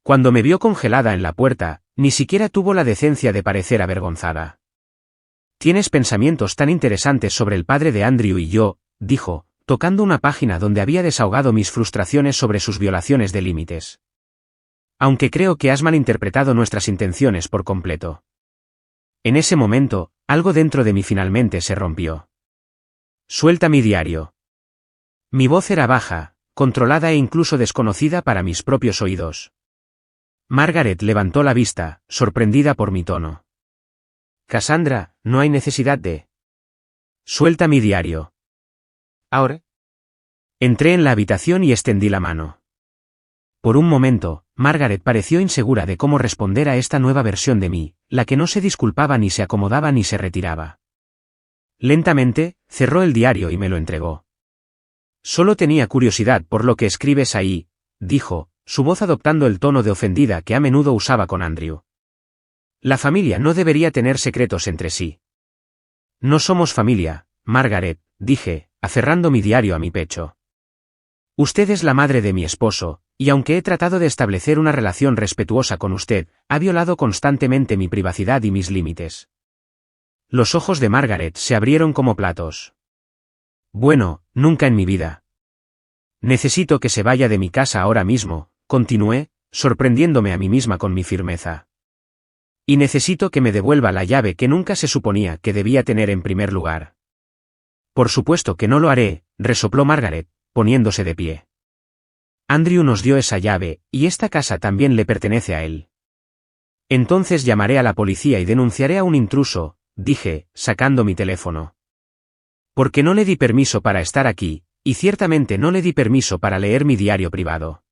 Speaker 1: Cuando me vio congelada en la puerta, ni siquiera tuvo la decencia de parecer avergonzada. «Tienes pensamientos tan interesantes sobre el padre de Andrew y yo», dijo, tocando una página donde había desahogado mis frustraciones sobre sus violaciones de límites. «Aunque creo que has malinterpretado nuestras intenciones por completo». En ese momento, algo dentro de mí finalmente se rompió. «Suelta mi diario». Mi voz era baja, controlada e incluso desconocida para mis propios oídos. Margaret levantó la vista, sorprendida por mi tono. «Cassandra, no hay necesidad de...». «Suelta mi diario». «¿Ahora?» Entré en la habitación y extendí la mano. Por un momento, Margaret pareció insegura de cómo responder a esta nueva versión de mí, la que no se disculpaba ni se acomodaba ni se retiraba. Lentamente, cerró el diario y me lo entregó. «Solo tenía curiosidad por lo que escribes ahí», dijo, su voz adoptando el tono de ofendida que a menudo usaba con Andrew. «La familia no debería tener secretos entre sí». «No somos familia, Margaret», dije, aferrando mi diario a mi pecho. «Usted es la madre de mi esposo, y aunque he tratado de establecer una relación respetuosa con usted, ha violado constantemente mi privacidad y mis límites». Los ojos de Margaret se abrieron como platos. «Bueno, nunca en mi vida». «Necesito que se vaya de mi casa ahora mismo», continué, sorprendiéndome a mí misma con mi firmeza. Y necesito que me devuelva la llave que nunca se suponía que debía tener en primer lugar. Por supuesto que no lo haré, resopló Margaret, poniéndose de pie. Andrew nos dio esa llave, y esta casa también le pertenece a él. Entonces llamaré a la policía y denunciaré a un intruso, dije, sacando mi teléfono. Porque no le di permiso para estar aquí, y ciertamente no le di permiso para leer mi diario privado.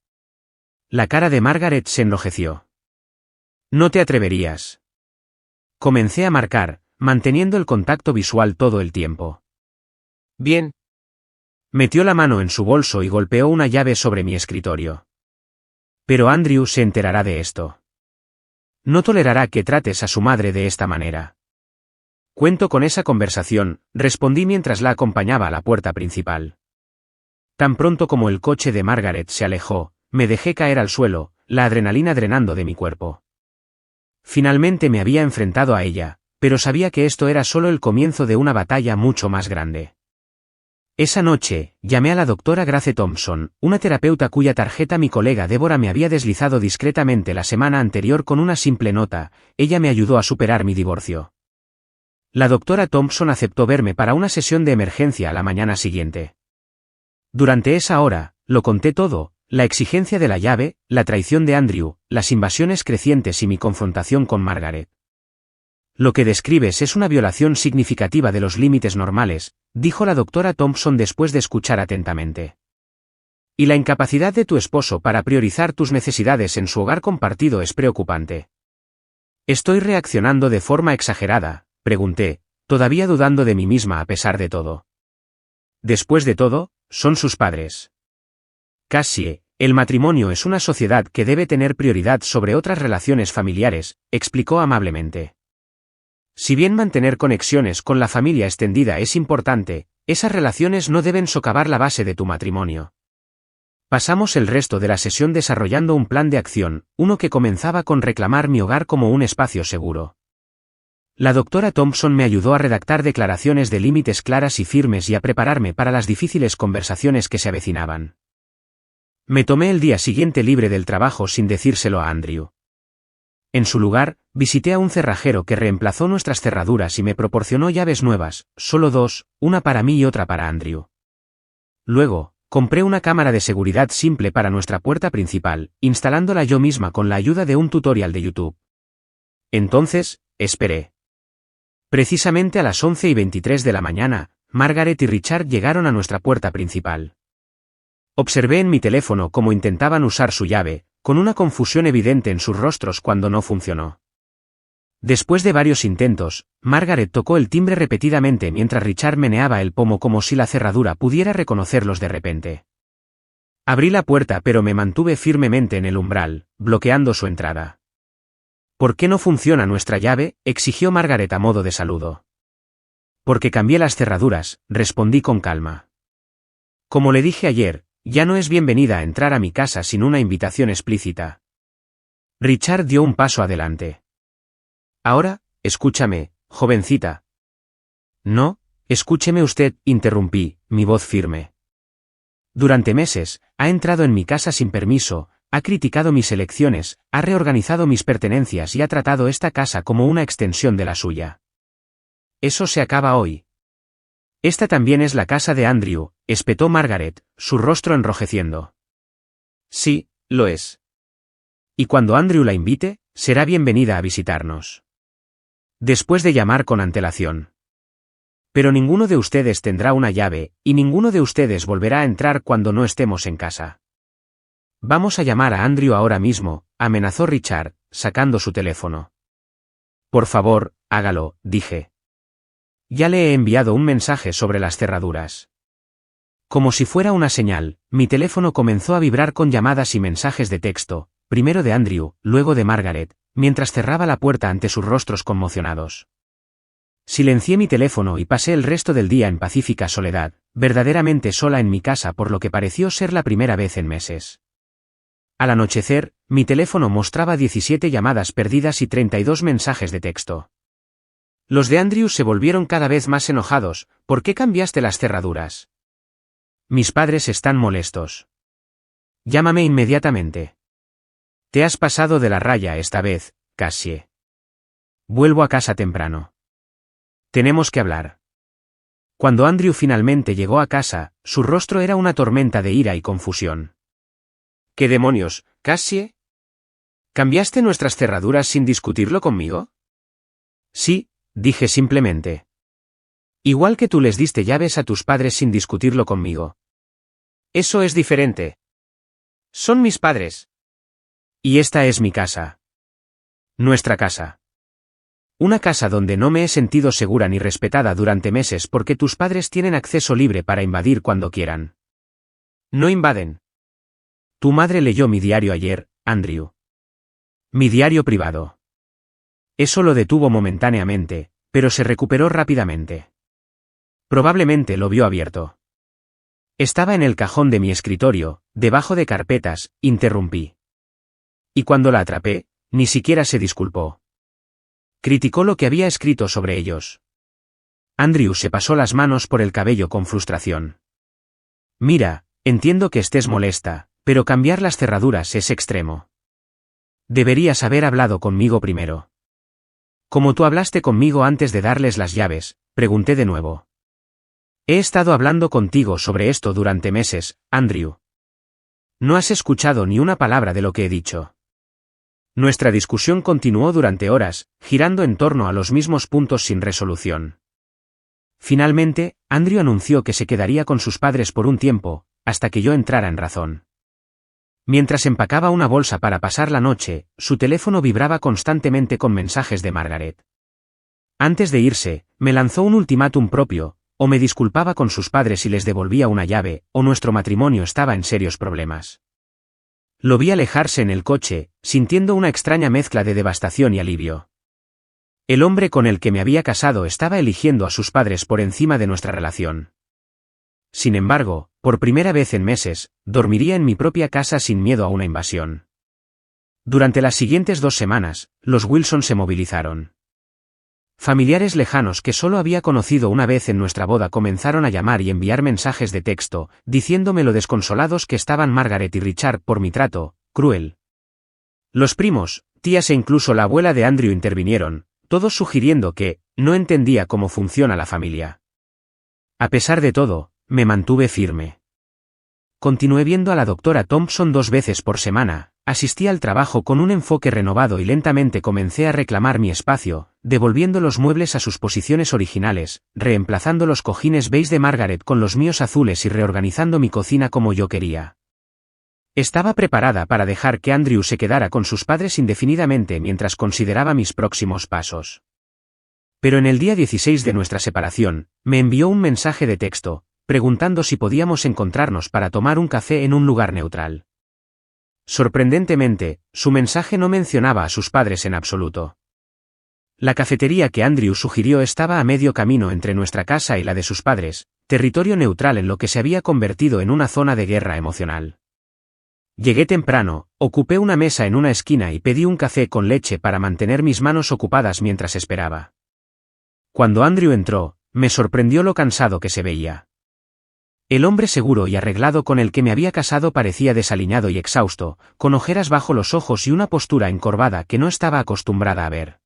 Speaker 1: La cara de Margaret se enrojeció. No te atreverías. Comencé a marcar, manteniendo el contacto visual todo el tiempo. Bien. Metió la mano en su bolso y golpeó una llave sobre mi escritorio. Pero Andrew se enterará de esto. No tolerará que trates a su madre de esta manera. Cuento con esa conversación, respondí mientras la acompañaba a la puerta principal. Tan pronto como el coche de Margaret se alejó, me dejé caer al suelo, la adrenalina drenando de mi cuerpo. Finalmente me había enfrentado a ella, pero sabía que esto era solo el comienzo de una batalla mucho más grande. Esa noche, llamé a la doctora Grace Thompson, una terapeuta cuya tarjeta mi colega Débora me había deslizado discretamente la semana anterior con una simple nota. Ella me ayudó a superar mi divorcio. La doctora Thompson aceptó verme para una sesión de emergencia a la mañana siguiente. Durante esa hora, lo conté todo, la exigencia de la llave, la traición de Andrew, las invasiones crecientes y mi confrontación con Margaret. Lo que describes es una violación significativa de los límites normales, dijo la doctora Thompson después de escuchar atentamente. Y la incapacidad de tu esposo para priorizar tus necesidades en su hogar compartido es preocupante. ¿Estoy reaccionando de forma exagerada?, pregunté, todavía dudando de mí misma a pesar de todo. Después de todo, son sus padres. Cassie, el matrimonio es una sociedad que debe tener prioridad sobre otras relaciones familiares, explicó amablemente. Si bien mantener conexiones con la familia extendida es importante, esas relaciones no deben socavar la base de tu matrimonio. Pasamos el resto de la sesión desarrollando un plan de acción, uno que comenzaba con reclamar mi hogar como un espacio seguro. La doctora Thompson me ayudó a redactar declaraciones de límites claras y firmes y a prepararme para las difíciles conversaciones que se avecinaban. Me tomé el día siguiente libre del trabajo sin decírselo a Andrew. En su lugar, visité a un cerrajero que reemplazó nuestras cerraduras y me proporcionó llaves nuevas, solo dos, una para mí y otra para Andrew. Luego, compré una cámara de seguridad simple para nuestra puerta principal, instalándola yo misma con la ayuda de un tutorial de YouTube. Entonces, esperé. Precisamente a las 11:23 de la mañana, Margaret y Richard llegaron a nuestra puerta principal. Observé en mi teléfono cómo intentaban usar su llave, con una confusión evidente en sus rostros cuando no funcionó. Después de varios intentos, Margaret tocó el timbre repetidamente mientras Richard meneaba el pomo como si la cerradura pudiera reconocerlos de repente. Abrí la puerta pero me mantuve firmemente en el umbral, bloqueando su entrada. ¿Por qué no funciona nuestra llave?, exigió Margaret a modo de saludo. Porque cambié las cerraduras, respondí con calma. Como le dije ayer, ya no es bienvenida a entrar a mi casa sin una invitación explícita. Richard dio un paso adelante. Ahora, escúchame, jovencita. No, escúcheme usted, interrumpí, mi voz firme. Durante meses, ha entrado en mi casa sin permiso, ha criticado mis elecciones, ha reorganizado mis pertenencias y ha tratado esta casa como una extensión de la suya. Eso se acaba hoy. Esta también es la casa de Andrew, espetó Margaret, su rostro enrojeciendo. Sí, lo es. Y cuando Andrew la invite, será bienvenida a visitarnos. Después de llamar con antelación. Pero ninguno de ustedes tendrá una llave, y ninguno de ustedes volverá a entrar cuando no estemos en casa. Vamos a llamar a Andrew ahora mismo, amenazó Richard, sacando su teléfono. Por favor, hágalo, dije. Ya le he enviado un mensaje sobre las cerraduras. Como si fuera una señal, mi teléfono comenzó a vibrar con llamadas y mensajes de texto, primero de Andrew, luego de Margaret, mientras cerraba la puerta ante sus rostros conmocionados. Silencié mi teléfono y pasé el resto del día en pacífica soledad, verdaderamente sola en mi casa por lo que pareció ser la primera vez en meses. Al anochecer, mi teléfono mostraba 17 llamadas perdidas y 32 mensajes de texto. Los de Andrew se volvieron cada vez más enojados. ¿Por qué cambiaste las cerraduras? Mis padres están molestos. Llámame inmediatamente. Te has pasado de la raya esta vez, Cassie. Vuelvo a casa temprano. Tenemos que hablar. Cuando Andrew finalmente llegó a casa, su rostro era una tormenta de ira y confusión. ¿Qué demonios, Cassie? ¿Cambiaste nuestras cerraduras sin discutirlo conmigo? Sí, dije simplemente. Igual que tú les diste llaves a tus padres sin discutirlo conmigo. Eso es diferente. Son mis padres. Y esta es mi casa. Nuestra casa. Una casa donde no me he sentido segura ni respetada durante meses porque tus padres tienen acceso libre para invadir cuando quieran. No invaden. Tu madre leyó mi diario ayer, Andrew. Mi diario privado. Eso lo detuvo momentáneamente, pero se recuperó rápidamente. Probablemente lo vio abierto. Estaba en el cajón de mi escritorio, debajo de carpetas, interrumpí. Y cuando la atrapé, ni siquiera se disculpó. Criticó lo que había escrito sobre ellos. Andrew se pasó las manos por el cabello con frustración. Mira, entiendo que estés molesta, pero cambiar las cerraduras es extremo. Deberías haber hablado conmigo primero. Como tú hablaste conmigo antes de darles las llaves, pregunté de nuevo. He estado hablando contigo sobre esto durante meses, Andrew. No has escuchado ni una palabra de lo que he dicho. Nuestra discusión continuó durante horas, girando en torno a los mismos puntos sin resolución. Finalmente, Andrew anunció que se quedaría con sus padres por un tiempo, hasta que yo entrara en razón. Mientras empacaba una bolsa para pasar la noche, su teléfono vibraba constantemente con mensajes de Margaret. Antes de irse, me lanzó un ultimátum propio, o me disculpaba con sus padres y les devolvía una llave, o nuestro matrimonio estaba en serios problemas. Lo vi alejarse en el coche, sintiendo una extraña mezcla de devastación y alivio. El hombre con el que me había casado estaba eligiendo a sus padres por encima de nuestra relación. Sin embargo, por primera vez en meses, dormiría en mi propia casa sin miedo a una invasión. Durante las siguientes 2 semanas, los Wilson se movilizaron. Familiares lejanos que solo había conocido una vez en nuestra boda comenzaron a llamar y enviar mensajes de texto, diciéndome lo desconsolados que estaban Margaret y Richard por mi trato, cruel. Los primos, tías e incluso la abuela de Andrew intervinieron, todos sugiriendo que no entendía cómo funciona la familia. A pesar de todo, me mantuve firme. Continué viendo a la doctora Thompson 2 veces por semana, asistí al trabajo con un enfoque renovado y lentamente comencé a reclamar mi espacio, devolviendo los muebles a sus posiciones originales, reemplazando los cojines beige de Margaret con los míos azules y reorganizando mi cocina como yo quería. Estaba preparada para dejar que Andrew se quedara con sus padres indefinidamente mientras consideraba mis próximos pasos. Pero en el día 16 de nuestra separación, me envió un mensaje de texto, preguntando si podíamos encontrarnos para tomar un café en un lugar neutral. Sorprendentemente, su mensaje no mencionaba a sus padres en absoluto. La cafetería que Andrew sugirió estaba a medio camino entre nuestra casa y la de sus padres, territorio neutral en lo que se había convertido en una zona de guerra emocional. Llegué temprano, ocupé una mesa en una esquina y pedí un café con leche para mantener mis manos ocupadas mientras esperaba. Cuando Andrew entró, me sorprendió lo cansado que se veía. El hombre seguro y arreglado con el que me había casado parecía desaliñado y exhausto, con ojeras bajo los ojos y una postura encorvada que no estaba acostumbrada a ver.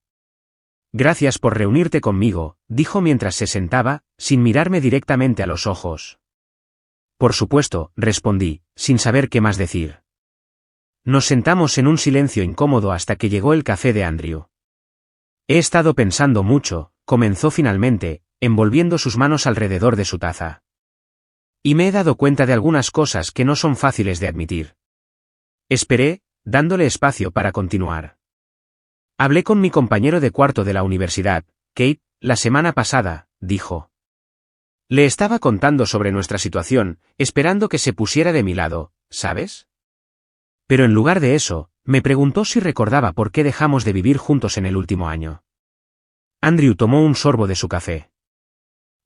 Speaker 1: Gracias por reunirte conmigo, dijo mientras se sentaba, sin mirarme directamente a los ojos. Por supuesto, respondí, sin saber qué más decir. Nos sentamos en un silencio incómodo hasta que llegó el café de Andrew. He estado pensando mucho, comenzó finalmente, envolviendo sus manos alrededor de su taza. Y me he dado cuenta de algunas cosas que no son fáciles de admitir. Esperé, dándole espacio para continuar. Hablé con mi compañero de cuarto de la universidad, Kate, la semana pasada, dijo. Le estaba contando sobre nuestra situación, esperando que se pusiera de mi lado, ¿sabes? Pero en lugar de eso, me preguntó si recordaba por qué dejamos de vivir juntos en el último año. Andrew tomó un sorbo de su café.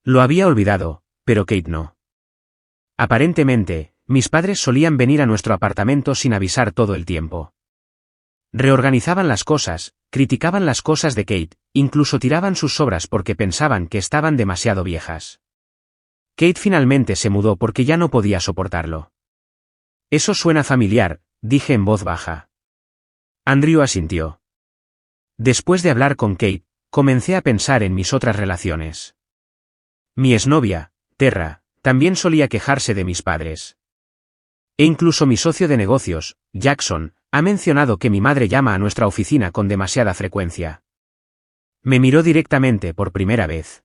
Speaker 1: Lo había olvidado, pero Kate no. Aparentemente, mis padres solían venir a nuestro apartamento sin avisar todo el tiempo. Reorganizaban las cosas, criticaban las cosas de Kate, incluso tiraban sus sobras porque pensaban que estaban demasiado viejas. Kate finalmente se mudó porque ya no podía soportarlo. Eso suena familiar, dije en voz baja. Andrew asintió. Después de hablar con Kate, comencé a pensar en mis otras relaciones. Mi exnovia, Terra, también solía quejarse de mis padres. E incluso mi socio de negocios, Jackson, ha mencionado que mi madre llama a nuestra oficina con demasiada frecuencia. Me miró directamente por primera vez.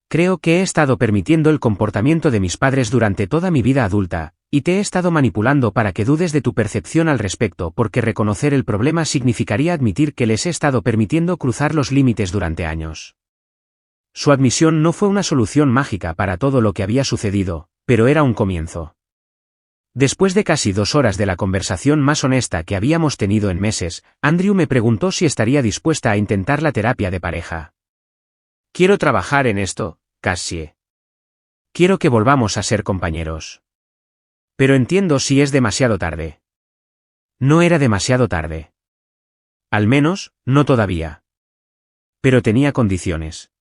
Speaker 1: Creo que he estado permitiendo el comportamiento de mis padres durante toda mi vida adulta, y te he estado manipulando para que dudes de tu percepción al respecto porque reconocer el problema significaría admitir que les he estado permitiendo cruzar los límites durante años. Su admisión no fue una solución mágica para todo lo que había sucedido, pero era un comienzo. Después de casi 2 horas de la conversación más honesta que habíamos tenido en meses, Andrew me preguntó si estaría dispuesta a intentar la terapia de pareja. Quiero trabajar en esto, Cassie. Quiero que volvamos a ser compañeros. Pero entiendo si es demasiado tarde. No era demasiado tarde. Al menos, no todavía. Pero tenía condiciones.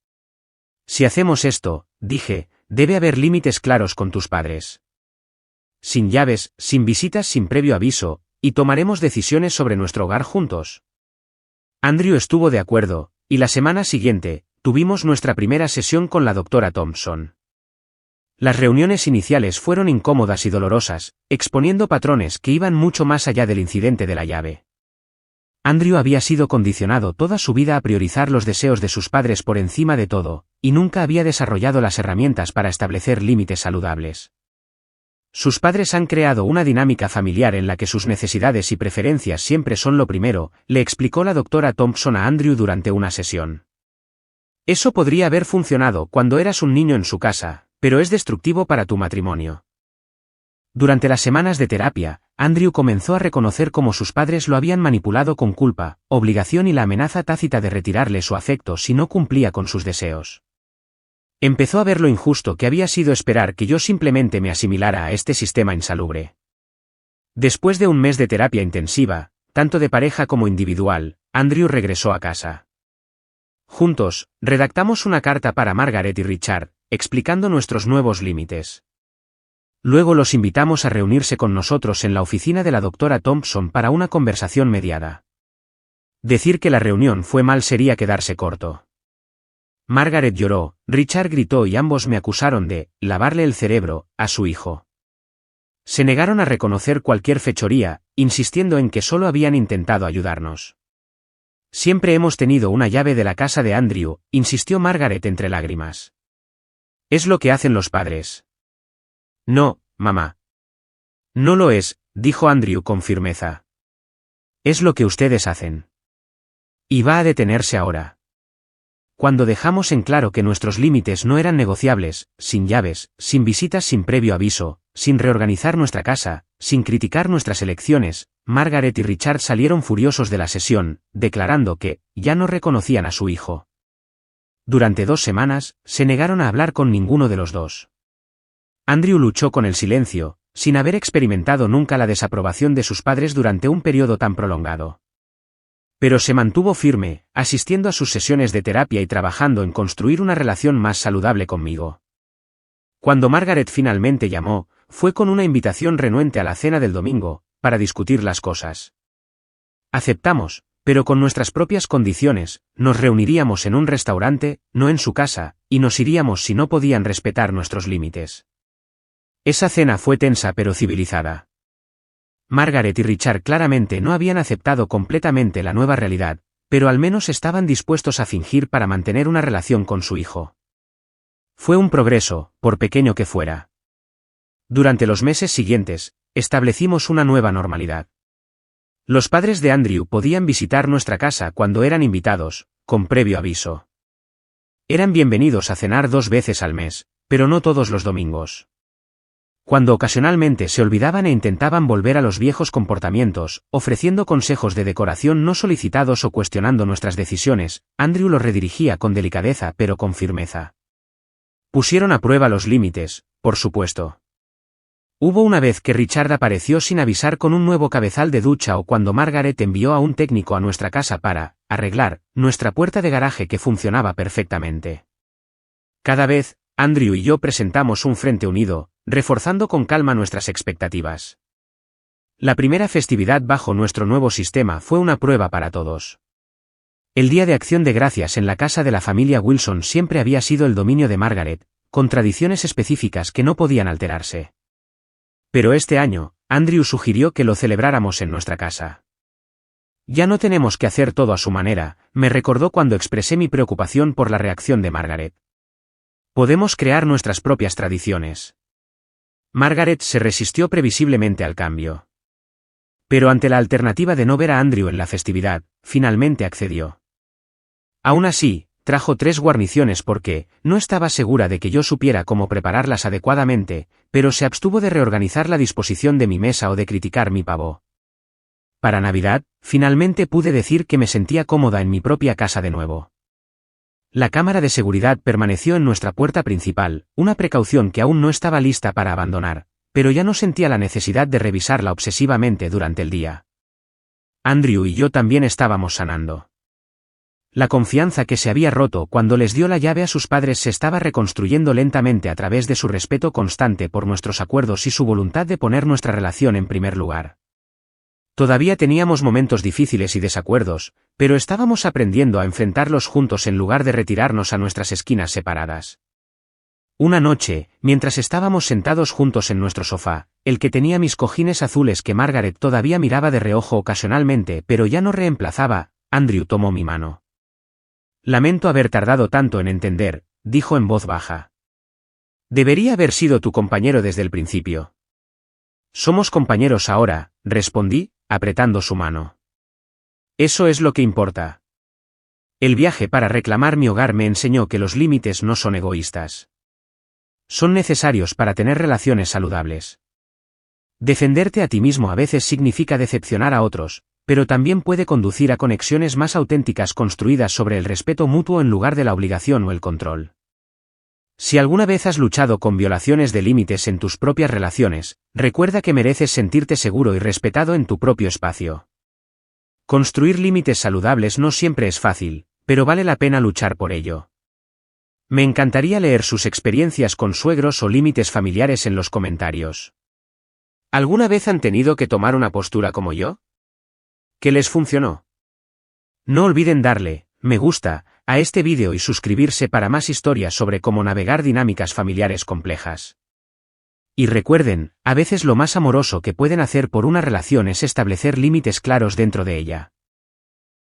Speaker 1: Si hacemos esto, dije, debe haber límites claros con tus padres. Sin llaves, sin visitas sin previo aviso, y tomaremos decisiones sobre nuestro hogar juntos. Andrew estuvo de acuerdo, y la semana siguiente, tuvimos nuestra primera sesión con la doctora Thompson. Las reuniones iniciales fueron incómodas y dolorosas, exponiendo patrones que iban mucho más allá del incidente de la llave. Andrew había sido condicionado toda su vida a priorizar los deseos de sus padres por encima de todo, y nunca había desarrollado las herramientas para establecer límites saludables. Sus padres han creado una dinámica familiar en la que sus necesidades y preferencias siempre son lo primero, le explicó la doctora Thompson a Andrew durante una sesión. Eso podría haber funcionado cuando eras un niño en su casa, pero es destructivo para tu matrimonio. Durante las semanas de terapia, Andrew comenzó a reconocer cómo sus padres lo habían manipulado con culpa, obligación y la amenaza tácita de retirarle su afecto si no cumplía con sus deseos. Empezó a ver lo injusto que había sido esperar que yo simplemente me asimilara a este sistema insalubre. Después de un mes de terapia intensiva, tanto de pareja como individual, Andrew regresó a casa. Juntos, redactamos una carta para Margaret y Richard, explicando nuestros nuevos límites. Luego los invitamos a reunirse con nosotros en la oficina de la doctora Thompson para una conversación mediada. Decir que la reunión fue mal sería quedarse corto. Margaret lloró, Richard gritó y ambos me acusaron de lavarle el cerebro a su hijo. Se negaron a reconocer cualquier fechoría, insistiendo en que solo habían intentado ayudarnos. Siempre hemos tenido una llave de la casa de Andrew, insistió Margaret entre lágrimas. Es lo que hacen los padres. No, mamá. No lo es, dijo Andrew con firmeza. Es lo que ustedes hacen. Y va a detenerse ahora. Cuando dejamos en claro que nuestros límites no eran negociables, sin llaves, sin visitas sin previo aviso, sin reorganizar nuestra casa, sin criticar nuestras elecciones, Margaret y Richard salieron furiosos de la sesión, declarando que ya no reconocían a su hijo. Durante 2 semanas, se negaron a hablar con ninguno de los dos. Andrew luchó con el silencio, sin haber experimentado nunca la desaprobación de sus padres durante un periodo tan prolongado. Pero se mantuvo firme, asistiendo a sus sesiones de terapia y trabajando en construir una relación más saludable conmigo. Cuando Margaret finalmente llamó, fue con una invitación renuente a la cena del domingo, para discutir las cosas. Aceptamos, pero con nuestras propias condiciones, nos reuniríamos en un restaurante, no en su casa, y nos iríamos si no podían respetar nuestros límites. Esa cena fue tensa pero civilizada. Margaret y Richard claramente no habían aceptado completamente la nueva realidad, pero al menos estaban dispuestos a fingir para mantener una relación con su hijo. Fue un progreso, por pequeño que fuera. Durante los meses siguientes, establecimos una nueva normalidad. Los padres de Andrew podían visitar nuestra casa cuando eran invitados, con previo aviso. Eran bienvenidos a cenar 2 veces al mes, pero no todos los domingos. Cuando ocasionalmente se olvidaban e intentaban volver a los viejos comportamientos, ofreciendo consejos de decoración no solicitados o cuestionando nuestras decisiones, Andrew los redirigía con delicadeza pero con firmeza. Pusieron a prueba los límites, por supuesto. Hubo una vez que Richard apareció sin avisar con un nuevo cabezal de ducha o cuando Margaret envió a un técnico a nuestra casa para arreglar nuestra puerta de garaje que funcionaba perfectamente. Cada vez, Andrew y yo presentamos un frente unido, reforzando con calma nuestras expectativas. La primera festividad bajo nuestro nuevo sistema fue una prueba para todos. El Día de Acción de Gracias en la casa de la familia Wilson siempre había sido el dominio de Margaret, con tradiciones específicas que no podían alterarse. Pero este año, Andrew sugirió que lo celebráramos en nuestra casa. Ya no tenemos que hacer todo a su manera, me recordó cuando expresé mi preocupación por la reacción de Margaret. Podemos crear nuestras propias tradiciones. Margaret se resistió previsiblemente al cambio. Pero ante la alternativa de no ver a Andrew en la festividad, finalmente accedió. Aún así, trajo 3 guarniciones porque no estaba segura de que yo supiera cómo prepararlas adecuadamente, pero se abstuvo de reorganizar la disposición de mi mesa o de criticar mi pavo. Para Navidad, finalmente pude decir que me sentía cómoda en mi propia casa de nuevo. La cámara de seguridad permaneció en nuestra puerta principal, una precaución que aún no estaba lista para abandonar, pero ya no sentía la necesidad de revisarla obsesivamente durante el día. Andrew y yo también estábamos sanando. La confianza que se había roto cuando les dio la llave a sus padres se estaba reconstruyendo lentamente a través de su respeto constante por nuestros acuerdos y su voluntad de poner nuestra relación en primer lugar. Todavía teníamos momentos difíciles y desacuerdos, pero estábamos aprendiendo a enfrentarlos juntos en lugar de retirarnos a nuestras esquinas separadas. Una noche, mientras estábamos sentados juntos en nuestro sofá, el que tenía mis cojines azules que Margaret todavía miraba de reojo ocasionalmente pero ya no reemplazaba, Andrew tomó mi mano. Lamento haber tardado tanto en entender, dijo en voz baja. Debería haber sido tu compañero desde el principio. Somos compañeros ahora, respondí, apretando su mano. Eso es lo que importa. El viaje para reclamar mi hogar me enseñó que los límites no son egoístas. Son necesarios para tener relaciones saludables. Defenderte a ti mismo a veces significa decepcionar a otros, pero también puede conducir a conexiones más auténticas construidas sobre el respeto mutuo en lugar de la obligación o el control. Si alguna vez has luchado con violaciones de límites en tus propias relaciones, recuerda que mereces sentirte seguro y respetado en tu propio espacio. Construir límites saludables no siempre es fácil, pero vale la pena luchar por ello. Me encantaría leer sus experiencias con suegros o límites familiares en los comentarios. ¿Alguna vez han tenido que tomar una postura como yo? ¿Qué les funcionó? No olviden darle me gusta a este vídeo y suscribirse para más historias sobre cómo navegar dinámicas familiares complejas. Y recuerden, a veces lo más amoroso que pueden hacer por una relación es establecer límites claros dentro de ella.